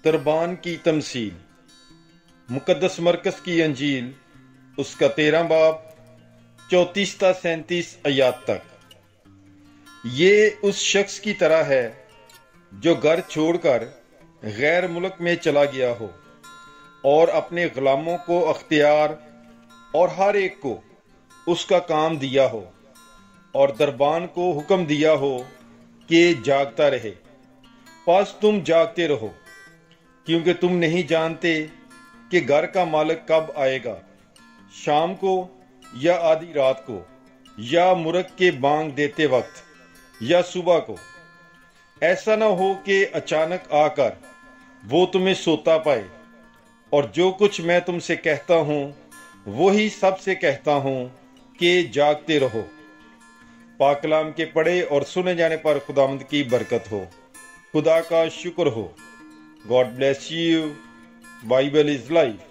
دربان کی تمثیل، مقدس مرکز کی انجیل، اس کا 13 باب 34 تا 37 آیات تک۔ یہ اس شخص کی طرح ہے جو گھر چھوڑ کر غیر ملک میں چلا گیا ہو اور اپنے غلاموں کو اختیار اور ہر ایک کو اس کا کام دیا ہو، اور دربان کو حکم دیا ہو کہ جاگتا رہے۔ پس تم جاگتے رہو، کیونکہ تم نہیں جانتے کہ گھر کا مالک کب آئے گا، شام کو یا آدھی رات کو، یا مرغ کے بانگ دیتے وقت، یا صبح کو۔ ایسا نہ ہو کہ اچانک آ کر وہ تمہیں سوتا پائے۔ اور جو کچھ میں تم سے کہتا ہوں وہی سب سے کہتا ہوں کہ جاگتے رہو۔ پاک کلام کے پڑھے اور سنے جانے پر خداوند کی برکت ہو۔ خدا کا شکر ہو۔ God bless you. Bible is life.